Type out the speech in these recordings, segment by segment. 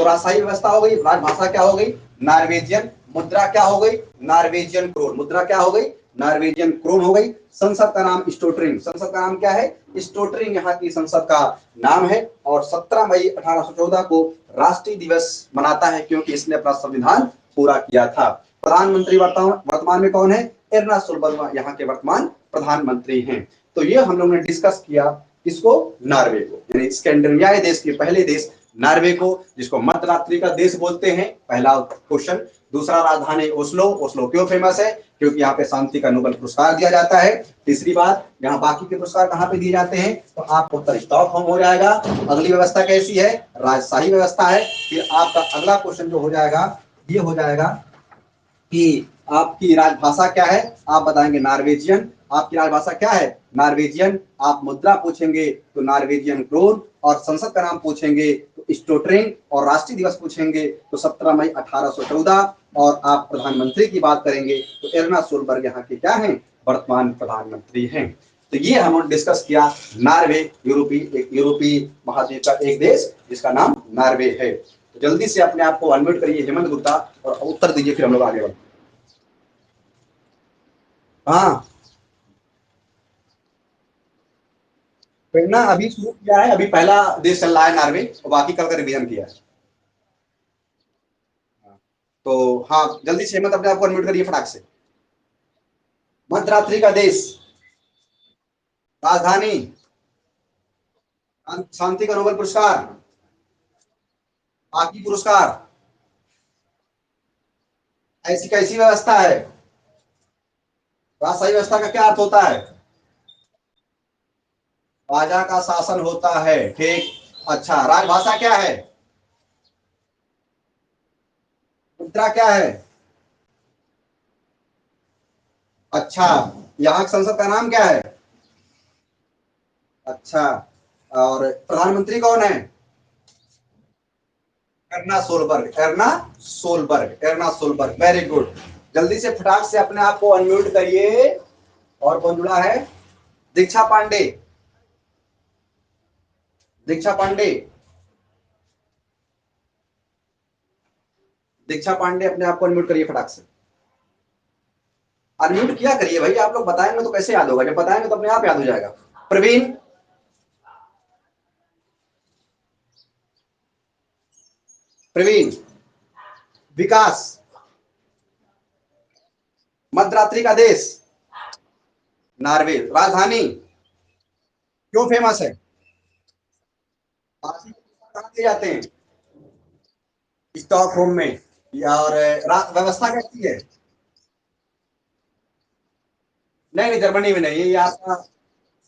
तो राजशाही व्यवस्था हो गई, राजभाषा क्या हो गई, नॉर्वेजियन, मुद्रा क्या हो गई, नॉर्वेजियन क्रोन, मुद्रा क्या हो गई, नॉर्वेजियन क्रोन हो गई। संसद का नाम स्टोटरिंग, संसद का नाम क्या है, स्टोटरिंग यहाँ की संसद का नाम है। और 17 मई 1814 को राष्ट्रीय दिवस मनाता है क्योंकि इसने अपना संविधान पूरा किया था। प्रधानमंत्री वर्तमान में कौन है, एर्ना सोलबर्ग यहाँ के वर्तमान प्रधानमंत्री हैं। तो ये हम लोगों ने डिस्कस किया किसको, नॉर्वे को, यानी स्कैंडिनेवियाई देश के पहले देश नॉर्वे को, जिसको मध्यरात्रि का देश बोलते हैं, पहला क्वेश्चन। दूसरा, राजधानी ओस्लो, ओस्लो क्यों फेमस है, क्योंकि यहाँ पे शांति का नोबेल पुरस्कार दिया जाता है। तीसरी बात, यहाँ बाकी के पुरस्कार कहाँ पे दिए जाते हैं, तो आपका उत्तर स्टॉकहोम हो जाएगा। अगली व्यवस्था कैसी है, राजशाही व्यवस्था है। फिर आपका अगला क्वेश्चन जो हो जाएगा, ये हो जाएगा कि आपकी राजभाषा क्या है, आप बताएंगे नॉर्वेजियन। आपकी राजभाषा क्या है, नॉर्वेजियन। आप मुद्रा पूछेंगे तो नॉर्वेजियन क्रोन, और संसद का नाम पूछेंगे तो स्टोटरिंग, और राष्ट्रीय दिवस पूछेंगे तो 17 मई 1814, और आप प्रधानमंत्री की बात करेंगे तो एर्ना सोलबर्ग यहाँ के क्या हैं, वर्तमान प्रधानमंत्री हैं। तो ये हमने डिस्कस किया नॉर्वे, यूरोपीय महाद्वीप का एक देश जिसका नाम नॉर्वे है। तो जल्दी से अपने आप को अनम्यूट करिए हेमंत गुप्ता और उत्तर दीजिए, फिर हम लोग आगे बढ़ते। हाँ, प्रेरणा अभी शुरू किया है, अभी पहला देश चल रहा है नॉर्वे, और बाकी कल का रिवीजन किया है। तो हाँ, जल्दी से हेमंत अपने आप को अनम्यूट करिए फटाक से। मध्यरात्रि का देश, राजधानी, शांति का नोबेल पुरस्कार, बाकी पुरस्कार, ऐसी कैसी व्यवस्था है, राजशाही व्यवस्था का क्या अर्थ होता है, राजा का शासन होता है, ठीक। अच्छा, राजभाषा क्या है, मुद्रा क्या है, अच्छा, यहाँ संसद का नाम क्या है, अच्छा, और प्रधानमंत्री कौन है, Erna Solberg, Erna Solberg, Erna Solberg, very good. जल्दी से फटाक से अपने आप को अनम्यूट करिए। और कौन जुड़ा है, दीक्षा पांडे, दीक्षा पांडे, दीक्षा पांडे अपने आप को अनम्यूट करिए फटाक से। अनम्यूट किया करिए भाई, आप लोग बताएंगे तो कैसे याद होगा, जब बताएंगे तो अपने आप याद हो जाएगा। प्रवीण, प्रवीण, विकास, मध्यरात्रि का देश नॉर्वे, राजधानी क्यों फेमस है, कहाँ दिए जाते हैं, स्टॉकहोम में। और व्यवस्था कैसी है, नहीं नहीं जर्मनी में नहीं, ये आपका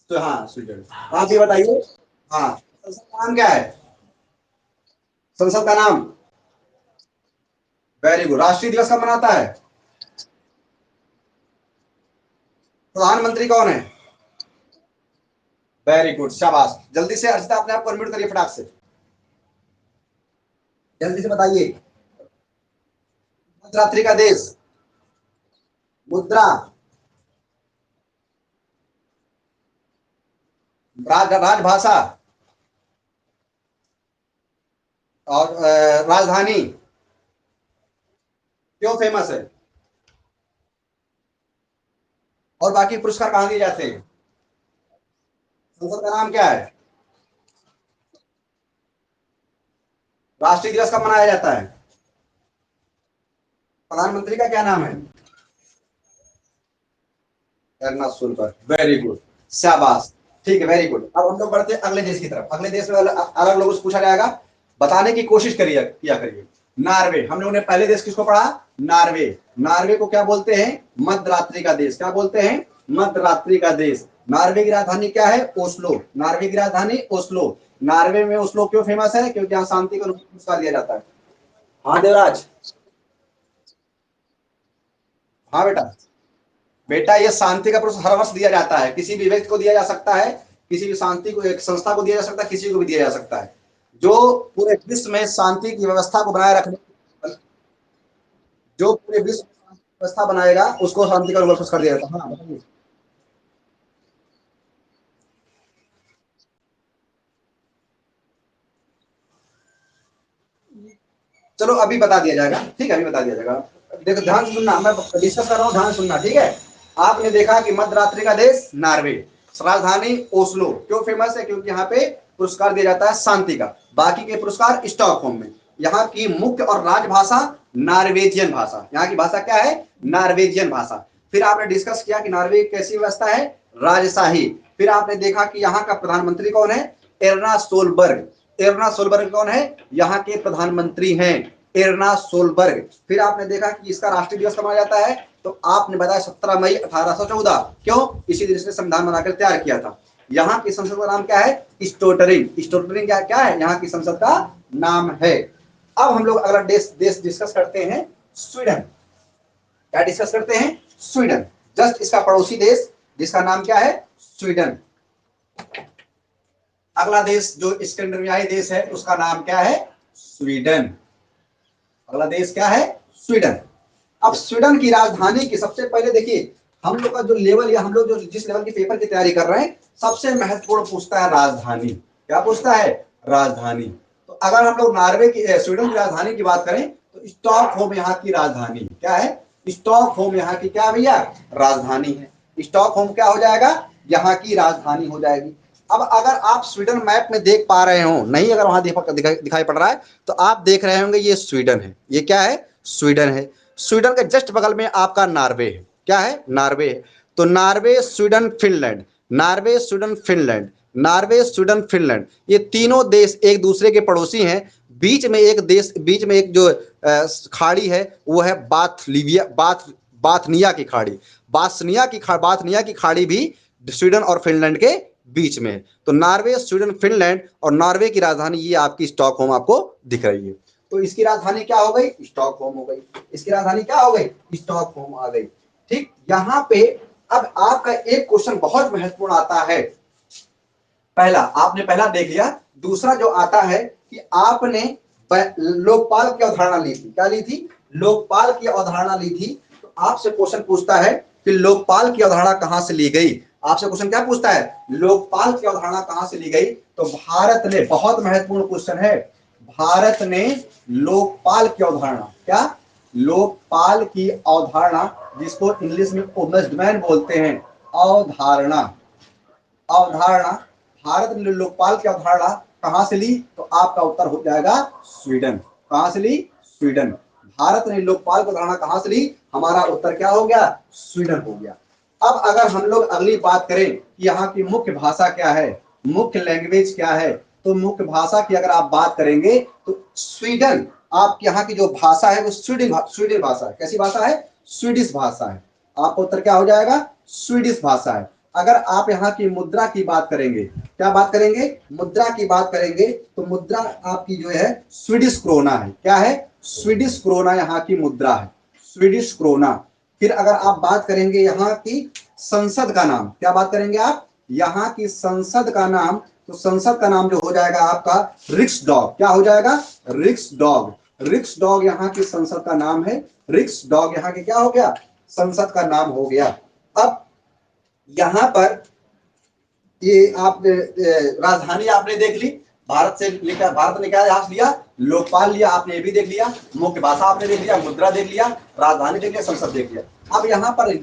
तो हाँ स्विट्जरलैंड। आप ये बताइए, हाँ संसद का नाम क्या है, संसद का नाम, वेरी गुड। राष्ट्रीय दिवस कब मनाता है, प्रधानमंत्री कौन है, वेरी गुड, शाबाश। जल्दी से अर्चिता अपने आप को अनम्यूट करिए फटाक से, जल्दी से बताइए। मध्यरात्रि का देश, मुद्रा, राजभाषा, और राजधानी क्यों फेमस है, और बाकी पुरस्कार कहाँ दिए जाते हैं, संसद का नाम क्या है, राष्ट्रीय दिवस कब मनाया जाता है, प्रधानमंत्री का क्या नाम है, एर्ना सोलबर्ग, वेरी गुड, शाबाश। ठीक है, वेरी गुड। अब हम लोग बढ़ते हैं अगले देश की तरफ। अगले देश में अलग लोगों से पूछा जाएगा, बताने की कोशिश करिए, किया करिए। नॉर्वे, हम लोगों ने पहले देश किसको पढ़ा, नॉर्वे। नॉर्वे को क्या बोलते हैं, मध्यरात्रि का देश, क्या बोलते हैं, मध्यरात्रि का देश। नॉर्वे की राजधानी क्या है, ओस्लो, नॉर्वे की राजधानी ओस्लो। नॉर्वे में ओस्लो क्यों फेमस है, क्योंकि यहाँ शांति को पुरस्कार दिया जाता है। हाँ देवराज, हाँ बेटा, बेटा ये शांति का पुरस्कार हर वर्ष दिया जाता है, किसी भी व्यक्ति को दिया जा सकता है, किसी भी शांति को, एक संस्था को दिया जा सकता है, किसी को भी दिया जा सकता है, जो पूरे विश्व में शांति की व्यवस्था को बनाए रखने, जो पूरे विश्व में शांति की व्यवस्था बनाएगा उसको शांति का नोबेल पुरस्कार दिया जाता है। हाँ बताइए। चलो अभी बता दिया जाएगा, ठीक है, अभी बता दिया जाएगा। देखो ध्यान से सुनना, मैं डिस्कस कर रहा हूँ, ध्यान से सुनना, ठीक है। आपने देखा कि मध्य रात्रि का देश नॉर्वे, राजधानी ओस्लो, क्यों फेमस है? क्योंकि यहाँ पे पुरस्कार दिया जाता है शांति का, बाकी के पुरस्कार स्टॉकहोम में। यहाँ की मुख्य और राजभाषा नॉर्वेजियन भाषा, यहाँ की भाषा क्या है? नॉर्वेजियन भाषा। फिर आपने डिस्कस किया कि नॉर्वे कैसी व्यवस्था है? राजशाही। फिर आपने देखा कि यहाँ का प्रधानमंत्री कौन है? Erna Solberg. एर्ना सोलबर्ग कौन है? यहाँ के प्रधानमंत्री हैं, एर्ना सोलबर्ग। फिर आपने देखा कि इसका राष्ट्रीय दिवस कब मनाया जाता है? तो आपने बताया 17 मई 1814। क्यों? इसी दिन इसने संविधान बनाकर तैयार किया था। यहाँ की संसद का नाम क्या है? स्टोटरिंग। स्टोटरिंग क्या है? यहाँ की संसद का नाम है। अब हम लोग अगला देश डिस्कस करते हैं, स्वीडन। क्या डिस्कस करते हैं? स्वीडन, जस्ट इसका पड़ोसी देश जिसका नाम क्या है? स्वीडन। अगला देश जो स्कैंडिनेवियाई देश है उसका नाम क्या है? स्वीडन। अगला देश क्या है? स्वीडन। अब स्वीडन की राजधानी की सबसे पहले देखिए, हम लोग का जो लेवल या हम लोग जो जिस लेवल की पेपर की तैयारी कर रहे हैं, सबसे महत्वपूर्ण पूछता है राजधानी। क्या पूछता है? राजधानी। तो अगर हम लोग नॉर्वे की स्वीडन की राजधानी की बात करें तो स्टॉकहोम यहाँ की राजधानी क्या है? स्टॉकहोम यहाँ की क्या भैया? राजधानी है। स्टॉकहोम क्या हो जाएगा? यहाँ की राजधानी हो जाएगी। अब अगर आप स्वीडन मैप में देख पा रहे हो, नहीं अगर वहां दिखाई पड़ रहा है तो आप देख रहे होंगे ये स्वीडन है। ये क्या है? स्वीडन है। स्वीडन के जस्ट बगल में आपका नॉर्वे है। क्या है? नॉर्वे है। तो Norway, Sweden, Finland, Norway, Sweden, Finland, Norway, Sweden, Finland, ये तीनों देश एक दूसरे के पड़ोसी हैं। बीच में एक देश, बीच में एक जो खाड़ी है वो है बाथनिया की खाड़ी। बाथनिया की खाड़ी भी स्वीडन और फिनलैंड के बीच में है। तो नॉर्वे, स्वीडन, फिनलैंड और नॉर्वे की राजधानी ये आपकी स्टॉकहोम आपको दिख रही है। तो इसकी राजधानी क्या हो गई? स्टॉकहोम हो गई। इसकी राजधानी क्या हो गई? स्टॉकहोम आ गई। ठीक, यहां पे अब आपका एक क्वेश्चन बहुत महत्वपूर्ण आता है। पहला आपने पहला देख लिया, दूसरा जो आता है कि आपने लोकपाल की अवधारणा ली थी। क्या ली थी? लोकपाल की अवधारणा ली थी। तो आपसे क्वेश्चन पूछता है कि लोकपाल की अवधारणा कहां से ली गई? आपसे क्वेश्चन क्या पूछता है? लोकपाल की अवधारणा कहां से ली गई? तो भारत ने, बहुत महत्वपूर्ण क्वेश्चन है, भारत ने लोकपाल की अवधारणा, क्या? लोकपाल की अवधारणा, जिसको इंग्लिश में ओम्बड्समैन बोलते हैं, अवधारणा, अवधारणा, भारत ने लोकपाल की अवधारणा कहां से ली? तो आपका उत्तर हो जाएगा स्वीडन। कहां से ली? स्वीडन। भारत ने लोकपाल की अवधारणा कहां से ली? हमारा उत्तर क्या हो गया? स्वीडन हो गया। अब अगर हम लोग अगली बात करें कि यहाँ की मुख्य भाषा क्या है, मुख्य लैंग्वेज क्या है, तो मुख्य भाषा की अगर आप बात करेंगे तो स्वीडन, आपके यहाँ की जो भाषा है वो स्वीडिश भाषा है। कैसी भाषा है? स्वीडिश भाषा है। आपका उत्तर क्या हो जाएगा? स्वीडिश भाषा है। अगर आप यहाँ की मुद्रा की बात करेंगे, क्या बात करेंगे? मुद्रा की बात करेंगे तो मुद्रा आपकी जो है स्वीडिश क्रोना है। क्या है? स्वीडिश क्रोना यहाँ की मुद्रा है, स्वीडिश क्रोना। फिर अगर आप बात करेंगे यहाँ की संसद का नाम, क्या बात करेंगे आप? यहाँ की संसद का नाम, तो संसद का नाम जो हो जाएगा आपका रिक्सडॉग। क्या हो जाएगा? रिक्सडॉग। रिक्सडॉग यहाँ की संसद का नाम है। रिक्सडॉग यहाँ के क्या हो गया? संसद का नाम हो गया। अब यहां पर ये आप राजधानी आपने देख ली, भारत से लिखा, भारत ने क्या यहाँ लिया? लोकपाल लिया, आपने ये भी देख लिया। मुख्य भाषा आपने देख लिया, मुद्रा देख लिया, राजधानी देख लिया, संसद देख लिया। अब यहाँ पर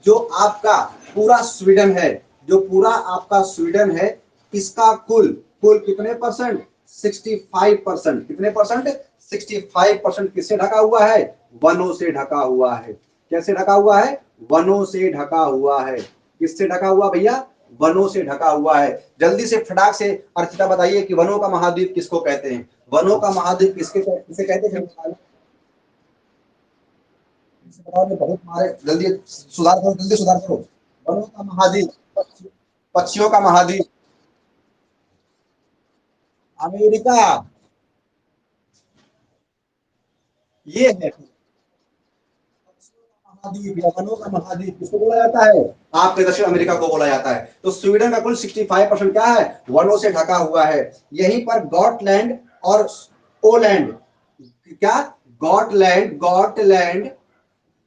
जो आपका पूरा स्वीडन है, जो पूरा आपका स्वीडन है, इसका कुल कुल कितने परसेंट? 65%। कितने परसेंट? 65% किससे ढका हुआ है? वनों से ढका हुआ है। कैसे ढका हुआ है? वनों से ढका हुआ है। किससे ढका हुआ भैया? वनों से ढका हुआ है। जल्दी से फटाक से अर्चिता बताइए कि वनों का महाद्वीप किसको कहते हैं? वनों का महाद्वीप किसे कहते हैं? बहुत मारे, जल्दी सुधार करो, जल्दी सुधार करो। वनों का महाद्वीप, पक्षियों का महाद्वीप, अमेरिका, ये है महाद्वीप या वनों का महाद्वीप। किसको बोला जाता है? आपके दक्षिण अमेरिका को बोला जाता है। तो स्वीडन का कुल 65% क्या है? वनों से ढका हुआ है। यहीं पर गॉटलैंड और ओलैंड, क्या? गॉटलैंड, गॉटलैंड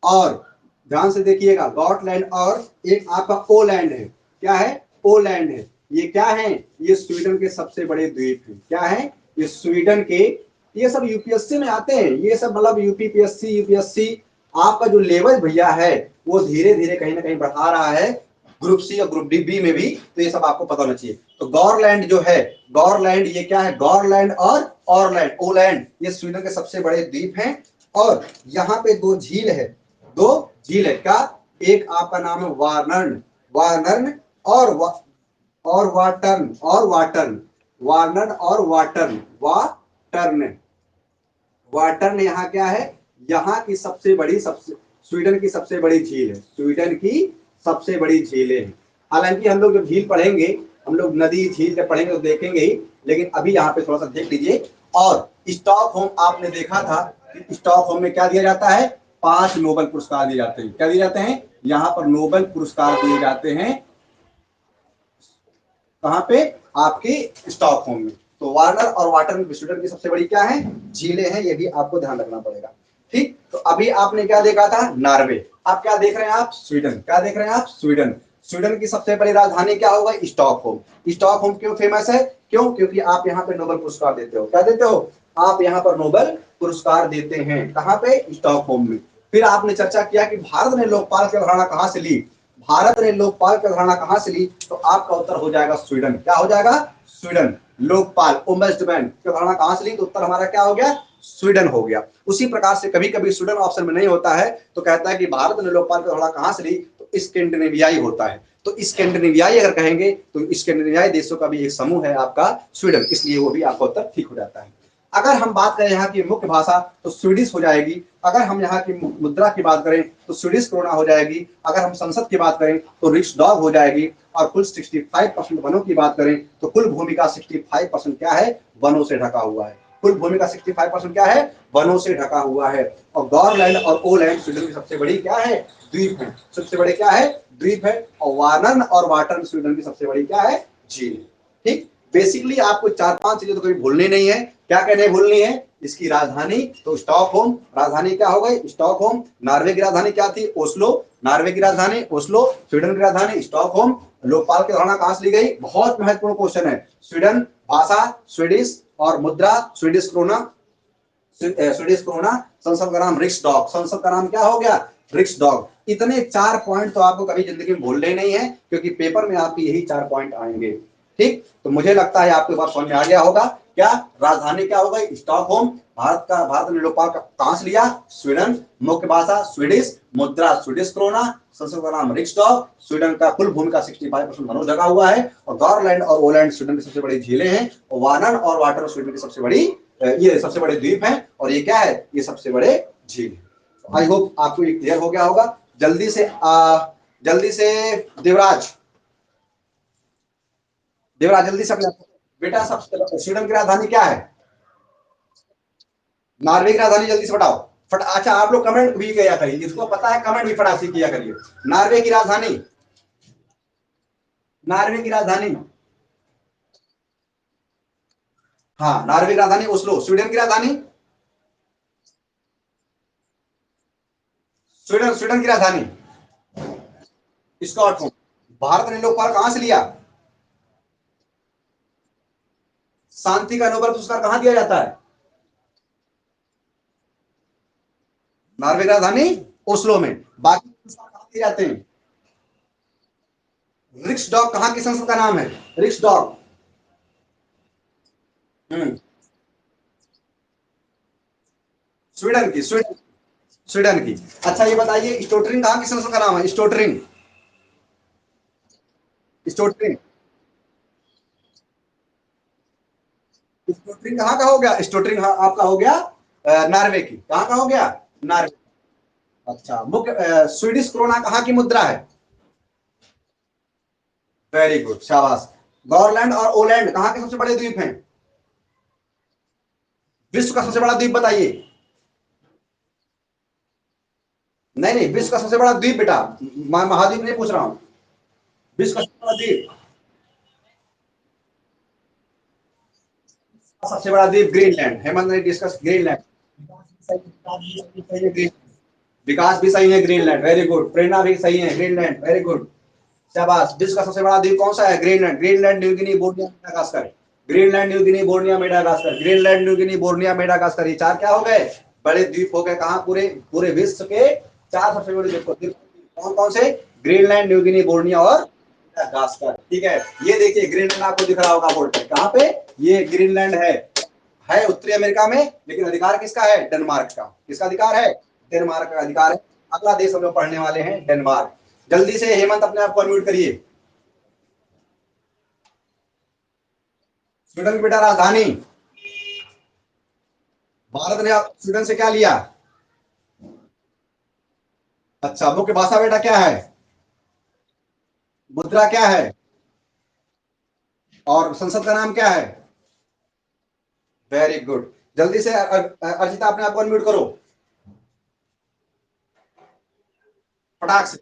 और, ध्यान से देखिएगा, गॉटलैंड और एक आपका ओलैंड है। क्या है? ओलैंड है। ये क्या है? ये स्वीडन के सबसे बड़े द्वीप हैं। क्या है? ये स्वीडन के ये सब यूपीएससी में आते हैं, ये सब मतलब यूपीपीएससी यूपीएससी आपका जो लेवल भैया है वो धीरे धीरे कहीं ना कहीं बढ़ा रहा है, ग्रुप सी और ग्रुप डी बी में भी, तो ये सब आपको पता होना चाहिए। तो गॉरलैंड जो है, गॉरलैंड ये क्या है, गॉरलैंड और ऑरलैंड, ओलैंड, ये स्वीडन के सबसे बड़े द्वीप हैं। और यहाँ पे दो झील है, दो झील है क्या, एक आपका नाम है वार्नर्न, वार्नर्न और वाटर्न, और वाटर्न, वार्नर्न और वाटर्न, वाटर्न, वाटर्न यहाँ क्या है, यहाँ की सबसे बड़ी, सबसे स्वीडन की सबसे बड़ी झील है, स्वीडन की सबसे बड़ी झीलें हैं। हालांकि हम लोग जब झील पढ़ेंगे, हम लोग नदी झील जब पढ़ेंगे तो देखेंगे ही, लेकिन अभी यहाँ पे थोड़ा सा देख लीजिए। और स्टॉकहोम आपने देखा था कि स्टॉकहोम में क्या दिया जाता है, 5 नोबेल पुरस्कार दिए जाते हैं। क्या दिए जाते हैं, यहाँ पर नोबेल पुरस्कार दिए जाते हैं, कहाँ पे, आपके स्टॉकहोम में। तो वार्नर और वाटर्न स्वीडन की सबसे बड़ी क्या है, झीलें हैं, ये भी आपको ध्यान रखना पड़ेगा। ठीक, तो अभी आपने क्या देखा था, नॉर्वे, आप क्या देख रहे हैं, आप स्वीडन, क्या देख रहे हैं आप, स्वीडन। स्वीडन की सबसे बड़ी राजधानी क्या होगा, स्टॉकहोम। स्टॉकहोम क्यों फेमस है, क्यों, क्योंकि आप यहाँ पे नोबेल पुरस्कार देते हो, क्या देते हो, आप यहाँ पर नोबेल पुरस्कार देते हैं, कहाँ पे, स्टॉकहोम में। फिर आपने चर्चा किया कि भारत ने लोकपाल की अवधारणा कहाँ से ली, भारत ने लोकपाल की अवधारणा कहां से ली, तो आपका उत्तर हो जाएगा स्वीडन। क्या हो जाएगा, स्वीडन। लोकपाल ओम्बुड्समैन की अवधारणा कहां से ली, तो उत्तर हमारा क्या हो गया, स्वीडन हो गया। उसी प्रकार से कभी कभी स्वीडन ऑप्शन में नहीं होता है तो कहता है कि भारत ने लोकपाल की अवधारणा कहां से ली, तो स्कैंडिनेवियाई होता है। तो स्कैंडिनेवियाई अगर कहेंगे तो स्कैंडिनेवियाई देशों का भी एक समूह है आपका स्वीडन, इसलिए वो भी आपका उत्तर ठीक हो जाता है। अगर हम बात करें यहाँ की मुख्य भाषा तो स्वीडिश हो जाएगी। अगर हम यहाँ की मुद्रा की बात करें तो स्वीडिश क्रोना हो जाएगी। अगर हम संसद की बात करें तो रिक्सडॉग हो जाएगी। और कुल 65% वनों की बात करें तो कुल भूमि का 65% क्या है, वनों से ढका हुआ है। कुल भूमि का 65% क्या है, वनों से ढका हुआ है। और गॉरलैंड और ओलैंड स्वीडन की सबसे बड़ी क्या है, द्वीप है, सबसे बड़े क्या है, द्वीप है। और वार्नर्न और वाटर्न स्वीडन की सबसे बड़ी क्या है, झील। ठीक, बेसिकली आपको 4-5 चीजें तो कभी भूलनी नहीं है। क्या कहने भूलनी है, इसकी राजधानी तो स्टॉकहोम, राजधानी क्या हो गई, स्टॉकहोम। नॉर्वे की राजधानी क्या थी, ओस्लो, नॉर्वे की राजधानी ओस्लो। स्वीडन की राजधानी स्टॉकहोम। लोकपाल की अवधारणा कहां से ली गई, बहुत महत्वपूर्ण क्वेश्चन है। स्वीडन, भाषा स्वीडिश, और मुद्रा स्वीडिश क्रोना, स्वीडिश क्रोना। संसद का नाम रिक्सडॉग, संसद का नाम क्या हो गया, रिक्सडॉग। इतने 4 पॉइंट तो आपको कभी जिंदगी में भूलने नहीं है, क्योंकि पेपर में आपके यही 4 पॉइंट आएंगे। ठीक, तो मुझे लगता है आपके पास समझ में आ गया होगा। क्या राजधानी क्या हो गई, स्टॉकहोम। भारत ने लोकपाल कहां से लिया, स्वीडन। मुख्य भाषा स्वीडिश, मुद्रा स्वीडिश क्रोना। संसद का नाम रिक्सडॉग। स्वीडन का कुल भूमि का 65% वनों जगह हुआ है। और गॉरलैंड और ओलैंड स्वीडन की सबसे बड़ी झीलें हैं। और वार्नर और वाटर स्वीडन की सबसे बड़ी, ये सबसे बड़े द्वीप हैं। और ये क्या है, ये सबसे बड़े झील है। आई होप आपको ये क्लियर हो गया होगा। जल्दी से देवराज, देवराज जल्दी से अपने बेटा, सबसे स्वीडन की राजधानी क्या है, नॉर्वे की राजधानी जल्दी से बताओ। अच्छा, आप लोग कमेंट भी किया करिए, जिसको पता है कमेंट भी फटाफट किया करिए। नॉर्वे की राजधानी, नॉर्वे की राजधानी, हाँ नॉर्वे की राजधानी ओस्लो। स्वीडन की राजधानी, स्वीडन, स्वीडन की राजधानी स्टॉकहोम। भारत ने लोकपाल कहां से लिया, शांति का नोबेल पुरस्कार कहां दिया जाता है, नॉर्वे की राजधानी ओस्लो में। बाकी पुरस्कार कहां दिए जाते हैं, रिक्सडॉग कहां की संसद का नाम है, रिक्सडॉग। स्वीडन की, स्वीडन, स्वीडन की। अच्छा ये बताइए, स्टोटरिंग कहां की संसद का नाम है, स्टोटरिंग, स्टोटरिंग, स्टोटरिंग कहां का हो गया, स्टोटरिंग आपका हो गया नॉर्वे की। कहां का हो गया, नॉर्वे। अच्छा, मुख्य स्वीडिश क्रोना कहां की मुद्रा है, वेरी गुड, शाबाश। गॉरलैंड और ओलैंड कहां के सबसे बड़े द्वीप हैं, विश्व का सबसे बड़ा द्वीप बताइए। नहीं नहीं, विश्व का सबसे बड़ा द्वीप बेटा, महाद्वीप नहीं पूछ रहा हूं, विश्व का सबसे बड़ा द्वीप, सबसे बड़ा द्वीप ग्रीनलैंड। हेमंत ने डिस्कस ग्रीनलैंड। विकास भी सही है, ग्रीनलैंड, वेरी गुड। प्रेरणा भी सही है, ग्रीनलैंड, वेरी गुड, शाबाश। विश्व का सबसे बड़ा द्वीप कौन सा है, Greenland, Greenland, New Guinea, Borneo, Madagascar. Greenland, New Guinea, Borneo, Madagascar. Greenland, New Guinea, Borneo, Madagascar, ये चार क्या हो गए? बड़े द्वीप हो गए। कहाँ? पूरे पूरे विश्व के चार सबसे बड़े द्वीप कौन कौन से? ग्रीनलैंड, न्यू गिनी, बोर्निया और मेडागास्कर। ठीक है, ये देखिए ग्रीनलैंड आपको दिख रहा होगा बोर्ड पे। कहाँ पे? ये ग्रीनलैंड है उत्तरी अमेरिका में, लेकिन अधिकार किसका है? डेनमार्क का। किसका अधिकार है? डेनमार्क का अधिकार है। अगला देश हम लोग पढ़ने वाले हैं डेनमार्क। जल्दी से हेमंत अपने आप को अनम्यूट करिए। स्वीडन की बेटा राजधानी। भारत ने स्वीडन से क्या लिया? अच्छा, मुख्य भाषा बेटा क्या है? मुद्रा क्या है? और संसद का नाम क्या है? Very good. जल्दी से अर्जिता अपने आप को अनम्यूट करो फटाक से।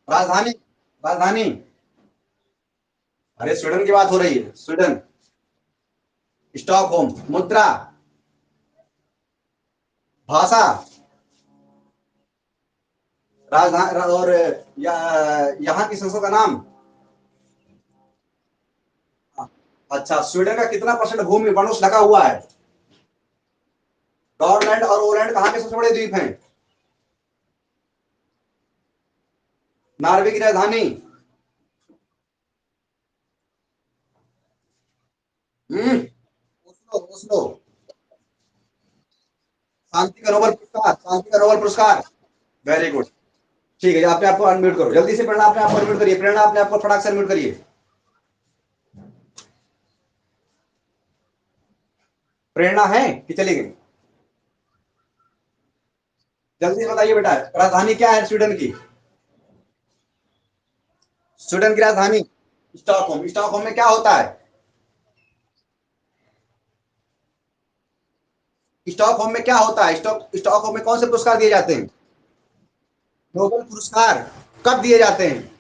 राजधानी, राजधानी। अरे स्वीडन की बात हो रही है, स्वीडन। स्टॉकहोम। मुद्रा, भाषा, राजधानी और यहाँ की संसद का नाम। अच्छा, स्वीडन का कितना परसेंट भूमि वनों से ढका हुआ है? गॉरलैंड और ओलैंड कहाँ के सबसे बड़े द्वीप हैं? नॉर्वे की राजधानी। Oslo, Oslo. शांति का नोबेल पुरस्कार, शांति का नोबेल पुरस्कार। Very good. ठीक है, आपने आपको अनम्यूट करो जल्दी से। प्रेरणा अपने आपको अनम्यूट करिए। प्रेरणा अपने आपको फटाक से अनम्यूट करिए। प्रेरणा है कि चली गई? जल्दी से बताइए बेटा, राजधानी क्या है स्वीडन की? स्वीडन की राजधानी स्टॉकहोम। स्टॉकहोम में क्या होता है? स्टॉकहोम में क्या होता है? स्टॉकहोम में कौन से पुरस्कार दिए जाते हैं? नोबेल पुरस्कार कब दिए जाते हैं?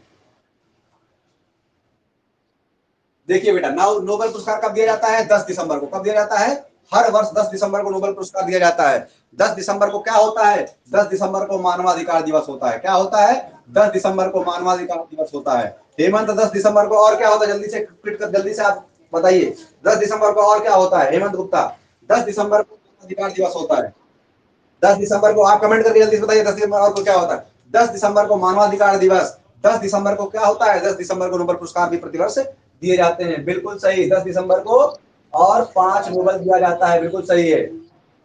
देखिए बेटा, नोबेल पुरस्कार कब दिया जाता है? 10 दिसंबर को। कब दिया जाता है? हर वर्ष 10 दिसंबर को नोबेल पुरस्कार दिया जाता है। 10 दिसंबर को क्या होता है? 10 दिसंबर को मानवाधिकार दिवस होता है। क्या होता है? 10 दिसंबर को मानवाधिकार दिवस होता है। हेमंत, 10 दिसंबर को और क्या होता है? जल्दी से जल्दी से आप बताइए। 10 दिसंबर को और क्या होता है हेमंत गुप्ता? 10 दिसंबर को मानवाधिकार दिवस होता है। 10 दिसंबर को आप कमेंट करके जल्दी से बताइए 10 दिसंबर को क्या होता है? 10 दिसंबर को मानवाधिकार दिवस। 10 दिसंबर को क्या होता है? 10 दिसंबर को नोबेल पुरस्कार भी प्रतिवर्ष दिए जाते हैं। बिल्कुल सही, 10 दिसंबर को और 5 नोबेल दिया जाता है। बिल्कुल सही है।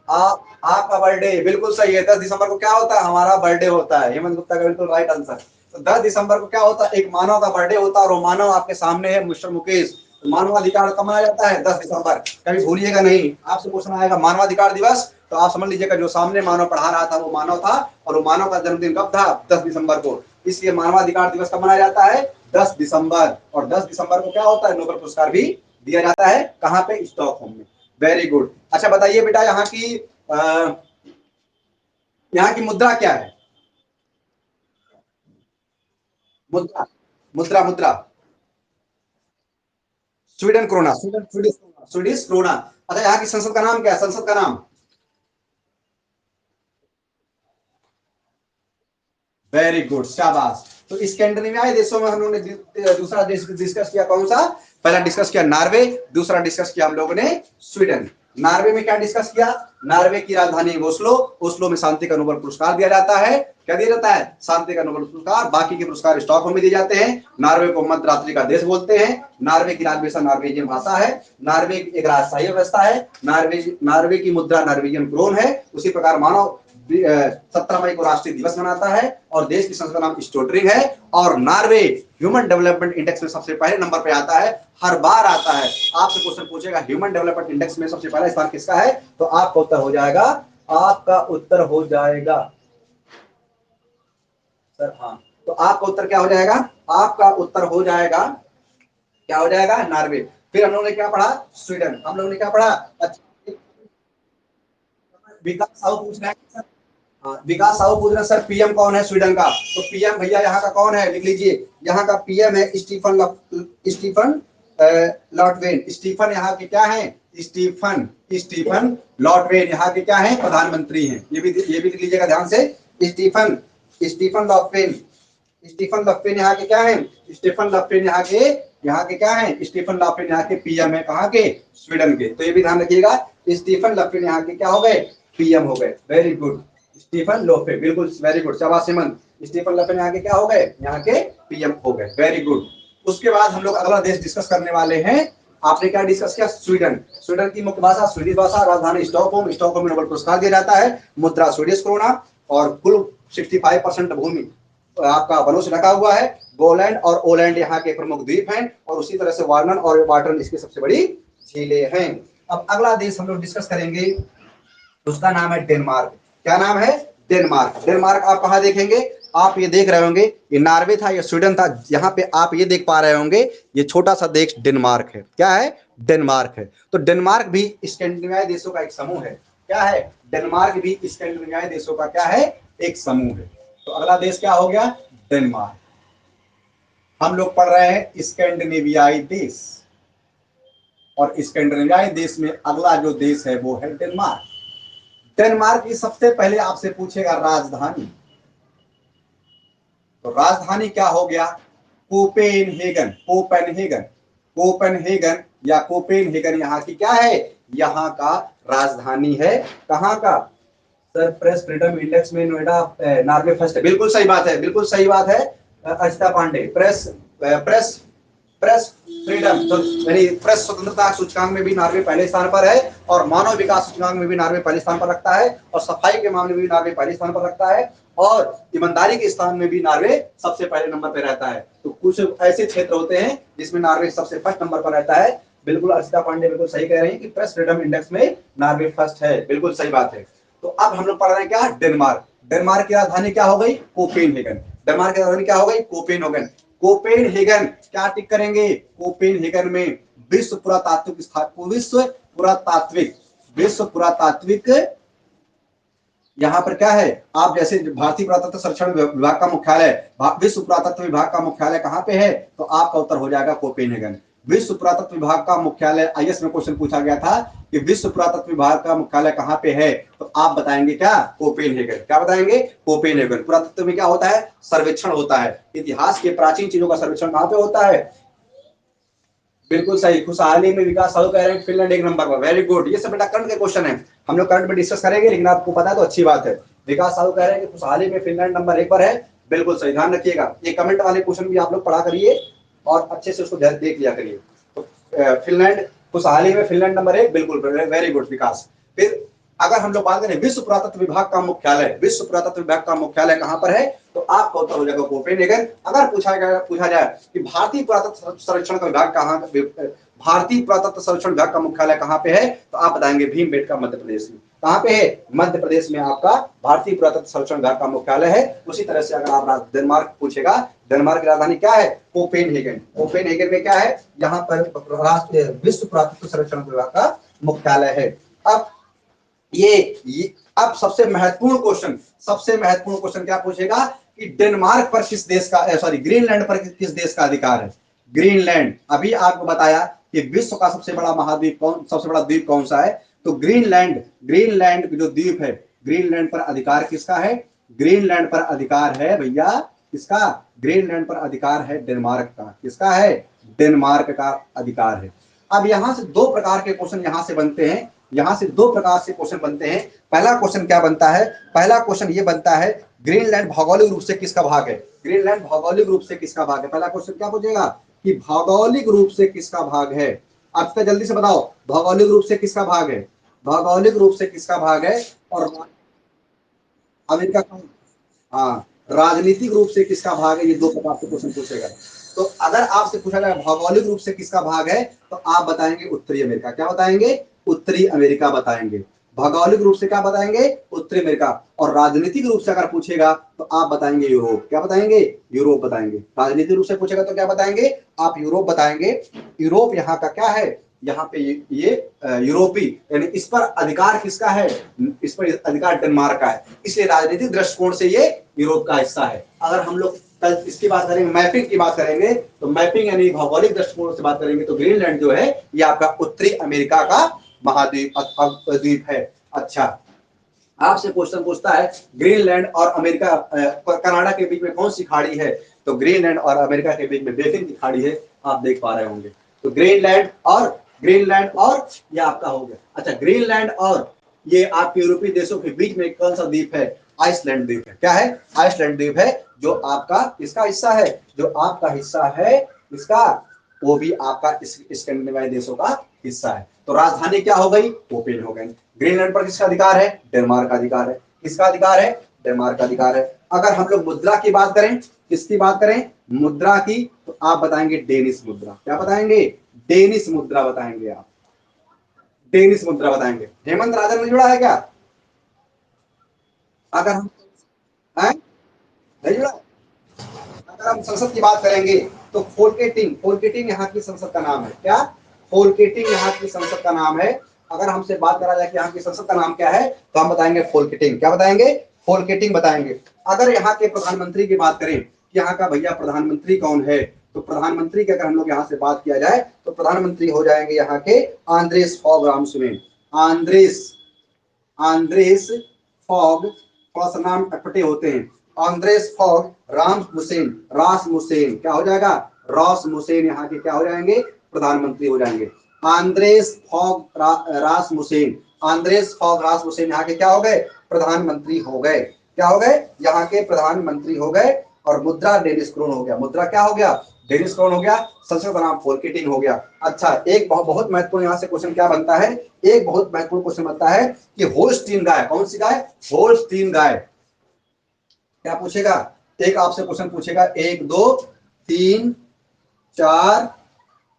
आपका बर्थडे बिल्कुल सही है। 10 दिसंबर को क्या होता है? हमारा बर्थडे होता है। हेमंत गुप्ता का बिल्कुल राइट आंसर। तो 10 दिसंबर को क्या होता है? एक मानव का बर्थडे होता है और वो मानव आपके सामने है, मिस्टर मुकेश। मानवाधिकार कब मनाया जाता है? 10 दिसंबर। कभी भूलिएगा नहीं, आपसे क्वेश्चन आएगा मानवाधिकार दिवस तो आप समझ लीजिएगा जो सामने मानव पढ़ा रहा था वो मानव था, और वो मानव का जन्मदिन कब था? 10 दिसंबर को। इसलिए मानवाधिकार दिवस कब मनाया जाता है? 10 दिसंबर। और 10 दिसंबर को क्या होता है? नोबेल पुरस्कार भी दिया जाता है। कहाँ पे? स्टॉकहोम में। Very good. अच्छा बताइए बेटा, यहाँ की मुद्रा क्या है? मुद्रा, मुद्रा, मुद्रा। Sweden krona, Sweden Swedish krona, Swedish krona. अच्छा, यहाँ की संसद का नाम क्या है? संसद का नाम। वेरी गुड, शाबाश। तो स्कैंडिनेवियाई देशों में हम लोगों ने दूसरा देश डिस्कस किया, कौन सा? पहला डिस्कस किया नॉर्वे, दूसरा डिस्कस किया हम लोगों ने स्वीडन। नॉर्वे में क्या डिस्कस किया? नॉर्वे की राजधानी ओस्लो। ओस्लो में शांति का नोबेल पुरस्कार दिया जाता है। क्या दिया जाता है? शांति का नोबेल पुरस्कार। बाकी के पुरस्कार स्टॉकहोम में दिए जाते हैं। नॉर्वे को मध्य रात्रि का देश बोलते हैं। नॉर्वे की राजभाषा नॉर्वेजियन भाषा है। नॉर्वे एक राजशाही व्यवस्था है। नॉर्वे की मुद्रा नॉर्वेजियन क्रोन है। उसी प्रकार मानव 17 मई को राष्ट्रीय दिवस मनाता है और देश की संसद का नाम स्टोटरिंग है। और नॉर्वे ह्यूमन डेवलपमेंट इंडेक्स में सबसे पहले नंबर पे आता है, हर बार आता है। आपसे क्वेश्चन पूछेगा ह्यूमन डेवलपमेंट इंडेक्स में सबसे पहला स्थान किसका है, तो आपका उत्तर हो जाएगा, आपका उत्तर हो जाएगा सर, हाँ। तो आपका उत्तर क्या हो जाएगा? आपका उत्तर हो जाएगा, क्या हो जाएगा? नॉर्वे। फिर हम लोगों ने क्या पढ़ा? स्वीडन। हम लोगों ने क्या पढ़ा? अच्छा, विकास साहू पूछ रहे हैं सर। हाँ, विकास साहू पूछ रहे हैं सर पीएम कौन है स्वीडन का? तो पीएम भैया यहाँ का कौन है? लिख लीजिए, यहाँ का पीएम है स्टीफन लॉटवेन। स्टीफन यहाँ के क्या है? स्टीफन स्टीफन लॉटवेन यहाँ के क्या है? प्रधानमंत्री हैं। ये भी लिख लीजिएगा ध्यान से। स्टीफन स्टीफन लॉटवेन स्टीफन लॉफ्रेन यहाँ के क्या है? स्टीफन लॉफ्रेन यहाँ के क्या है? स्टीफन लॉफ्रेन यहाँ के पीएम है, कहाँ के? स्वीडन के। तो ये भी ध्यान रखिएगा, स्टीफन लॉफ्रेन यहाँ के क्या हो गए? पीएम हो गए। वेरी गुड, स्टीफन लोफ्रेन, बिल्कुल वेरी गुड, शाबाश हेमंत। स्टीफन लॉफ्रेन यहाँ के क्या हो गए? यहाँ के पीएम हो गए। Very good. उसके बाद हम लोग अगला देश डिस्कस करने वाले हैं। आपने क्या डिस्कस किया? स्वीडन। स्वीडन की मुख्य भाषा स्वीडिश भाषा, राजधानी स्टॉकहोम, स्टॉकहोम में नोबेल पुरस्कार दिया जाता है, मुद्रा स्वीडिश क्रोना, और कुल 65% भूमि आपका वनों से ढका हुआ है। गोलैंड और ओलैंड यहाँ के प्रमुख द्वीप हैं, और उसी तरह से वार्नर और वाटरन इसकी सबसे बड़ी झीलें हैं। अब अगला देश हम लोग डिस्कस करेंगे, उसका नाम है डेनमार्क। क्या नाम है? डेनमार्क। डेनमार्क आप कहाँ देखेंगे? आप ये देख रहे होंगे, ये नॉर्वे था, ये स्वीडन था, यहाँ पे आप ये देख पा रहे होंगे, ये छोटा सा देश डेनमार्क है। क्या है? डेनमार्क है। तो डेनमार्क भी स्कैंडिनेवियाई देशों का एक समूह है। क्या है? डेनमार्क भी स्कैंडिनेवियाई देशों का क्या है? एक समूह है। तो अगला देश क्या हो गया? डेनमार्क। हम लोग पढ़ रहे हैं स्कैंडिनेवियाई देश, और स्कैंडिनेवियाई देश में अगला जो देश है वो है डेनमार्क। डेनमार्क की सबसे पहले आपसे पूछेगा राजधानी, तो राजधानी क्या हो गया? कोपेनहेगन। कोपेनहेगन, कोपेनहेगन या कोपेनहेगन यहाँ की क्या है? यहाँ का राजधानी है। कहाँ का? सर प्रेस फ्रीडम इंडेक्स में नोएडा नॉर्वे फर्स्ट है। बिल्कुल सही बात है, बिल्कुल सही बात है अर्चिता पांडे। प्रेस फ्रीडम यानी प्रेस स्वतंत्रता सूचकांक में भी नॉर्वे पहले स्थान पर है, और मानव विकास सूचकांक में भी नॉर्वे पहले स्थान पर रखता है, और सफाई के मामले में भी नॉर्वे पहले स्थान पर रखता है, और ईमानदारी के स्थान में भी नॉर्वे सबसे पहले नंबर पर रहता है। तो कुछ ऐसे क्षेत्र होते हैं जिसमें नॉर्वे सबसे फर्स्ट नंबर पर रहता है। बिल्कुल अर्चिता पांडे बिल्कुल सही कह रहे हैं कि प्रेस फ्रीडम इंडेक्स में नॉर्वे फर्स्ट है। बिल्कुल सही बात है। तो अब हम लोग पढ़ रहे हैं क्या? डेनमार्क। डेनमार्क की राजधानी क्या हो गई? कोपेनहेगन। डेनमार्क की राजधानी क्या हो गई? कोपेनहेगन। कोपेनहेगन क्या टिक करेंगे? कोपेनहेगन में विश्व पुरातात्विक यहाँ पर क्या है? आप जैसे भारतीय पुरातत्व सर्वेक्षण विभाग का मुख्यालय, विश्व पुरातत्व विभाग का मुख्यालय कहाँ पे है? तो आपका उत्तर हो जाएगा कोपेनहेगन। विश्व पुरातत्व विभाग का मुख्यालय, आईएएस में क्वेश्चन पूछा गया था कि विश्व पुरातत्व विभाग का मुख्यालय कहाँ पे है, तो आप बताएंगे क्या? कोपेनहेगन। क्या बताएंगे? कोपेनहेगन। पुरातत्व में क्या होता है? सर्वेक्षण होता है। इतिहास के प्राचीन चीजों का सर्वेक्षण कहाँ पे होता है? बिल्कुल सही, खुशहाली में विकास साहू कह रहे हैं फिनलैंड एक नंबर पर। Very good. ये सब बेटा करंट के क्वेश्चन है, हम लोग करंट में डिस्कस करेंगे, लेकिन आपको पता है तो अच्छी बात है। विकास साहू कह रहे हैं कि खुशहाली में फिनलैंड नंबर 1 पर है। बिल्कुल सही, ध्यान रखिएगा। ये कमेंट वाले क्वेश्चन भी आप लोग पढ़ा करिए और अच्छे से उसको देख लिया करिए। तो फिनलैंड, खुशहाली में फिनलैंड नंबर 1, बिल्कुल वेरी गुड विकास। फिर अगर हम लोग बात करें विश्व पुरातत्व विभाग का मुख्यालय, विश्व पुरातत्व विभाग का मुख्यालय कहाँ पर है, तो आपका उत्तर हो जाएगा कोपेनहेगन। अगर पूछा जाए कि भारतीय पुरातत्व सर्वेक्षण का विभाग कहाँ, भारतीय पुरातत्व सर्वेक्षण विभाग का मुख्यालय कहाँ पे है, तो आप बताएंगे भीमबेटका मध्य प्रदेश में। कहाँ पे है? मध्य प्रदेश में आपका भारतीय पुरातत्व सर्वेक्षण विभाग का मुख्यालय है। उसी तरह से अगर आप डेनमार्क पूछेगा, डेनमार्क की राजधानी क्या है? कोपेनहेगन। कोपेनहेगन में क्या है? यहाँ पर विश्व पुरातत्व सर्वेक्षण विभाग का मुख्यालय है। अब ये अब सबसे महत्वपूर्ण क्वेश्चन क्या पूछेगा कि डेनमार्क पर किस देश का, सॉरी ग्रीनलैंड पर किस देश का अधिकार है? ग्रीनलैंड। अभी आपको बताया कि विश्व का सबसे बड़ा महाद्वीप सबसे बड़ा द्वीप कौन सा है, तो ग्रीनलैंड जो द्वीप है, ग्रीनलैंड पर अधिकार किसका है? ग्रीनलैंड पर अधिकार है भैया किसका? ग्रीनलैंड पर अधिकार है डेनमार्क का। किसका है? डेनमार्क का अधिकार है। अब यहां से दो प्रकार के क्वेश्चन यहां से बनते हैं, यहां से दो प्रकार से क्वेश्चन बनते हैं। पहला क्वेश्चन क्या बनता है? पहला क्वेश्चन ये बनता है ग्रीनलैंड भौगोलिक रूप से किसका भाग है? ग्रीनलैंड भौगोलिक रूप से किसका भाग है? पहला क्वेश्चन क्या पूछेगा कि भौगोलिक रूप से किसका भाग है? आप जल्दी से बताओ, भौगोलिक रूप से किसका भाग है? भौगोलिक रूप से किसका भाग है? और अमेरिका का, हाँ, राजनीतिक रूप से किसका भाग है? ये दो प्रकार से क्वेश्चन पूछेगा। तो अगर आपसे पूछा जाए भौगोलिक रूप से किसका भाग है, तो आप बताएंगे उत्तरी अमेरिका। क्या बताएंगे? उत्तरी अमेरिका बताएंगे। भौगोलिक रूप से क्या बताएंगे? उत्तरी अमेरिका। और राजनीतिक रूप से अगर पूछेगा तो आप बताएंगे यूरोप। क्या बताएंगे? यूरोप बताएंगे। राजनीतिक रूप से पूछेगा तो क्या बताएंगे? आप यूरोप बताएंगे। यूरोप यहाँ का क्या है? यहाँ पे ये यूरोपी, यानी इस पर अधिकार किसका है? इस पर अधिकार डेनमार्क का है, इसलिए राजनीतिक दृष्टिकोण से ये यूरोप का हिस्सा है। अगर हम लोग कल इसकी बात करेंगे, मैपिंग की बात करेंगे, तो मैपिंग यानी भौगोलिक दृष्टिकोण से बात करेंगे तो ग्रीनलैंड जो है ये आपका उत्तरी अमेरिका का महाद्वीप द्वीप है। अच्छा, आपसे क्वेश्चन पूछता है ग्रीनलैंड और अमेरिका कनाडा के बीच में कौन सी खाड़ी है? तो ग्रीनलैंड और अमेरिका के बीच में बेफिन की खाड़ी है, आप देख पा रहे होंगे। तो ग्रीनलैंड और ये आपका हो गया। अच्छा, ग्रीनलैंड और ये आपके यूरोपीय देशों के बीच में कौन सा द्वीप है? आइसलैंड द्वीप है। क्या है? आइसलैंड द्वीप है, जो आपका इसका हिस्सा है, जो आपका हिस्सा है इसका, वो भी आपका स्कैंडिनेवियाई देशों का हिस्सा है। तो राजधानी क्या हो गई? कोपेनहेगन। ग्रीनलैंड पर किसका अधिकार है? डेनमार्क का अधिकार है। किसका अधिकार है? डेनमार्क का अधिकार है। अगर हम लोग मुद्रा की बात करें, किसकी बात करें? मुद्रा की, तो आप बताएंगे डेनिश मुद्रा। क्या बताएंगे? डेनिश मुद्रा बताएंगे आप, डेनिश मुद्रा बताएंगे। हेमंत राजन में जुड़ा है क्या? अगर हम नहीं जुड़ा, अगर हम संसद की बात करेंगे तो फोल्केटिंग यहाँ की संसद का नाम है। क्या? फोल्केटिंग यहाँ की संसद का नाम है। अगर हमसे बात करा जाए कि यहाँ की संसद का नाम क्या है, तो हम बताएंगे फोल्केटिंग। क्या बताएंगे? फोल्केटिंग बताएंगे। अगर यहाँ के प्रधानमंत्री की बात करें कि यहाँ का भैया प्रधानमंत्री कौन है, तो प्रधानमंत्री की अगर हम लोग यहाँ से बात किया जाए तो प्रधानमंत्री हो जाएंगे यहाँ के आंद्रेस फॉग रामसुमेन। आंद्रेस फॉग, थोड़ा सा नाम अटपटे होते हैं। आंद्रेस फॉग रासमुसेन, क्या हो जाएगा? रासमुसेन यहाँ के क्या हो जाएंगे? प्रधानमंत्री हो जाएंगे। आंद्रेस फॉग रासमुसेन यहाँ के क्या हो गए? प्रधानमंत्री हो गए। क्या हो गए? यहाँ के प्रधानमंत्री हो गए। और मुद्रा डेनिश क्रोन हो गया। मुद्रा क्या हो गया? डेनिश क्रोन हो गया। संसद का नाम फोल्केटिंग हो गया। अच्छा, एक बहुत महत्वपूर्ण यहाँ से क्वेश्चन क्या बनता है? एक बहुत महत्वपूर्ण क्वेश्चन बनता है कि होल्स्टीन गाय, कौन सी गाय? होल्स्टीन गाय। क्या पूछेगा? एक आपसे क्वेश्चन पूछेगा, 1 2 3 4